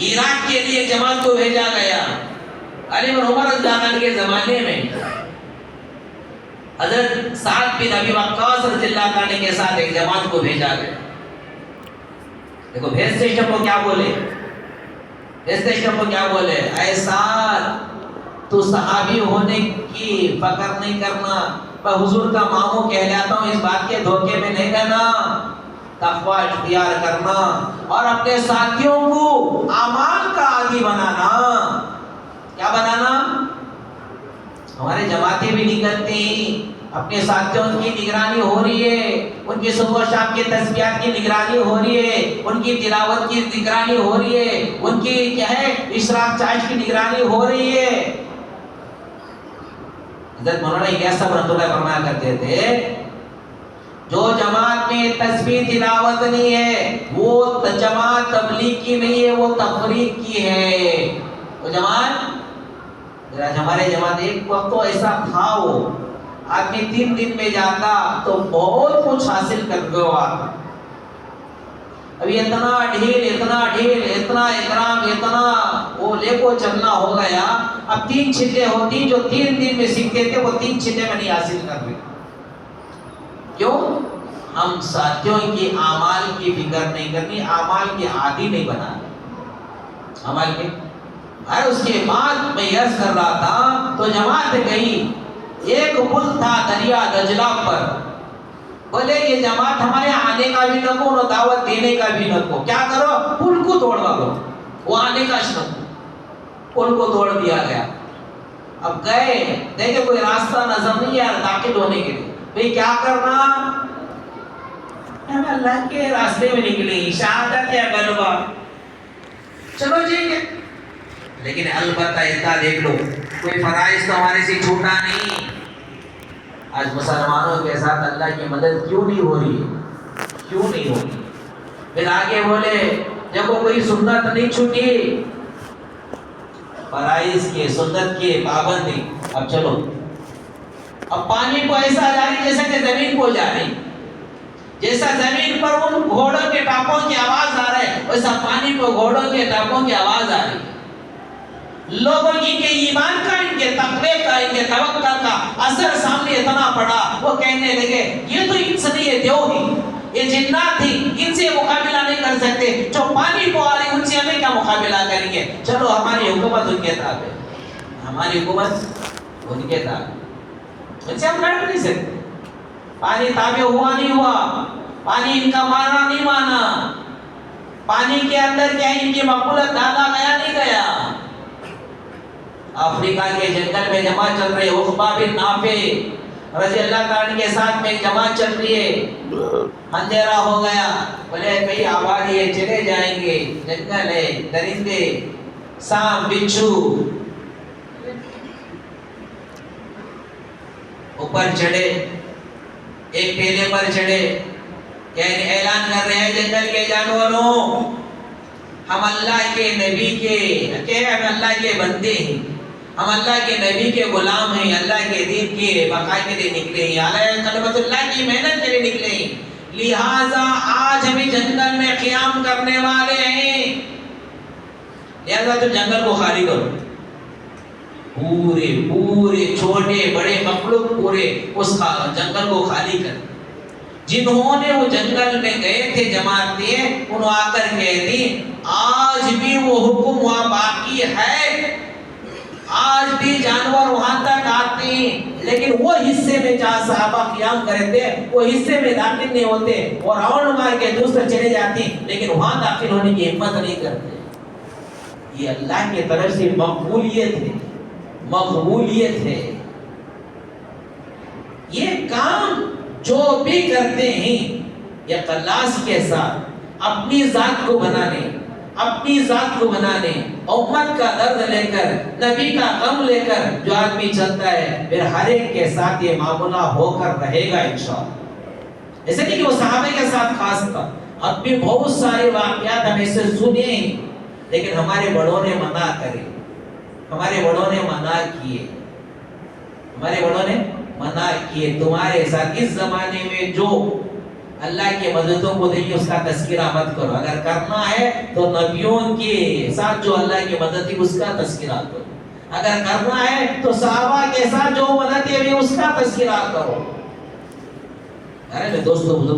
عراق کے لیے جماعت کو بھیجا گیا. علی بن عمر رضی اللہ عنہ کے زمانے میں حضرت سعد بن ابی وقاص رضی اللہ عنہ کے ساتھ ایک جماعت کو بھیجا گیا. دیکھو بھیج سسٹم کو کیا بولے, بھیج سسٹم کو کیا بولے, اے سعد تو صحابی ہونے کی فخر نہیں کرنا, میں حضور کا ماموں کہلاتا ہوں, اس بات کے دھوکے میں نہیں رہنا, تقوی اختیار کرنا اور اپنے ساتھیوں کو اعمال کا عادی بنانا. کیا بنانا؟ ہمارے جماعتیں بھی نکلتے ہیں, اپنے ساتھیوں کی نگرانی ہو رہی ہے, ان کی صبح و شام کے تسبیحات کی نگرانی ہو رہی ہے, ان کی تلاوت کی نگرانی ہو رہی ہے, ان کی کیا ہے اشراق چاش کی نگرانی ہو رہی ہے. حضرت مولانا الیاس صاحب رحمۃ اللہ فرمایا کرتے تھے, جو جماعت میں تسبیح تلاوت نہیں ہے وہ جماعت تبلیغ کی نہیں ہے, وہ تفریق کی ہے. وہ جماعت, ہمارے جماعت ایک وقت تو ایسا تھا, وہ آدمی 3 دن میں جاتا تو بہت کچھ حاصل کر گیا. ابھی اتنا ڈھیل, اتنا ڈھیل, اتنا اکرام, اتنا وہ لے کو چلنا ہو گیا. اب 3 چھٹے ہوتی جو 3 دن میں سیکھتے تھے وہ 3 چھٹے میں نہیں حاصل کر رہے. کیوں؟ ہم ساتھیوں کی اعمال کی فکر نہیں کرنی, اعمال کی عادی نہیں بنانا. اعمال کے اس کے بعد میں عرض کر رہا تھا تو جماعت گئی, ایک پل تھا دریا دجلہ پر. بولے یہ جماعت ہمارے آنے کا بھی نہ کو, دعوت دینے کا بھی نہ کو, کیا کرو پل کو توڑ دو, وہ آنے کا شرط, پل کو توڑ دیا گیا. اب گئے دیکھے کوئی راستہ نظر نہیں ہے داخل ہونے کے لیے, بھئی کیا کرنا؟ اللہ کے راستے میں نکلی, شہادت یا غلبہ, چلو جی. لیکن البتہ اتنا دیکھ لو, کوئی فرائض تو ہمارے سے چھوٹا نہیں. آج مسلمانوں کے ساتھ اللہ کی مدد کیوں نہیں ہو رہی ہے, کیوں نہیں ہو رہی؟ پھر آگے بولے جب وہ کوئی سنت نہیں چھوٹی, فرائض کے سنت کے پابندی. اب چلو, اب پانی کو ایسا جا رہی جیسا کہ زمین کو جا رہی, جیسا زمین پر ان گھوڑوں کے ٹاپوں کی آواز آ رہا ہے ویسا پانی کو گھوڑوں کے ٹاپوں کی آواز آ رہی ہے. لوگوں کی کے ایمان کا, ان کے تقوی کا, ان کے توکل کا اثر سامنے اتنا پڑا, وہ کہنے لگے یہ تو انس نہیں ہے, دیو ہی, یہ جنات ہی, ان سے مقابلہ نہیں کر سکتے. جو پانی کو آ رہی ان سے ہمیں کیا مقابلہ کریں گے؟ چلو ہماری حکومت ان کے تابع, ہماری حکومت ان کے تابع, ان سے ہم لڑ نہیں سکتے. پانی تابع ہوا نہیں ہوا, پانی ان کا مانا نہیں مانا, پانی کے اندر کیا ان کی مقبولت ڈالا گیا نہیں گیا. افریقہ کے جنگل میں جماعت چل رہی ہے, عقبہ بن نافع رضی اللہ تعالیٰ کے ساتھ میں جماعت چل رہی ہے. اندھیرا ہو گیا, بولے کئی آبادی ہے چلے جائیں گے, جنگل ہے, درندے, سانپ, بچھو. اوپر چڑھے, ایک ٹیلے پر چڑھے, یعنی اعلان کر رہے ہیں جنگل کے جانوروں, ہم اللہ کے نبی کے, ہم اللہ کے بندے ہیں, ہم اللہ کے نبی کے غلام ہیں, اللہ کے دین کے بقا کے لیے نکلے ہیں, علیہ کلمت اللہ کی محنت کے لیے نکلے ہیں. لہٰذا آج ہمیں جنگل میں قیام کرنے والے ہیں, لہذا تو جنگل کو خالی کرو. پورے چھوٹے بڑے مخلوق پورے اس جنگل کو خالی کر. جنہوں نے وہ جنگل میں گئے تھے جماعتیں, انہوں آ کر کہتی آج بھی وہ حکم وہاں باقی ہے, آج بھی جانور وہاں تک آتے ہیں, لیکن وہ حصے میں جہاں صحابہ قیام کرتے وہ حصے میں داخل نہیں ہوتے, اور راؤنڈ مار کے دوسرے چلے جاتے ہیں, لیکن وہاں داخل ہونے کی ہمت نہیں کرتے. یہ اللہ کی طرف سے مقبولیت ہے, مقبولیت ہے. یہ کام جو بھی کرتے ہیں یہ اخلاص کے ساتھ اپنی ذات کو بنانے, اپنی ذات کو بنانے, امت کا درد لے کر, نبی کا غم لے کر جو آدمی چلتا ہے, پھر ہر ایک کے ساتھ یہ معاملہ ہو کر رہے گا انشاءاللہ. ایسے نہیں کہ وہ صحابہ کے ساتھ خاص تھا, اب بھی بہت سارے واقعات ہم ایسے سنے ہیں, لیکن ہمارے بڑوں نے منع کرے, ہمارے بڑوں نے منع کیے, ہمارے بڑوں نے منع کیے. تمہارے ساتھ اس زمانے میں جو اللہ کی مددوں کو دیکھیں اس کا تذکرہ مت کرو. اگر کرنا ہے تو نبیوں کے ساتھ جو اللہ کی مدد تھی اس کا تذکرہ کرو. اگر کرنا ہے تو صحابہ کے ساتھ جو مدد ہے اس کا تذکرہ کرو. ارے میں دوستوں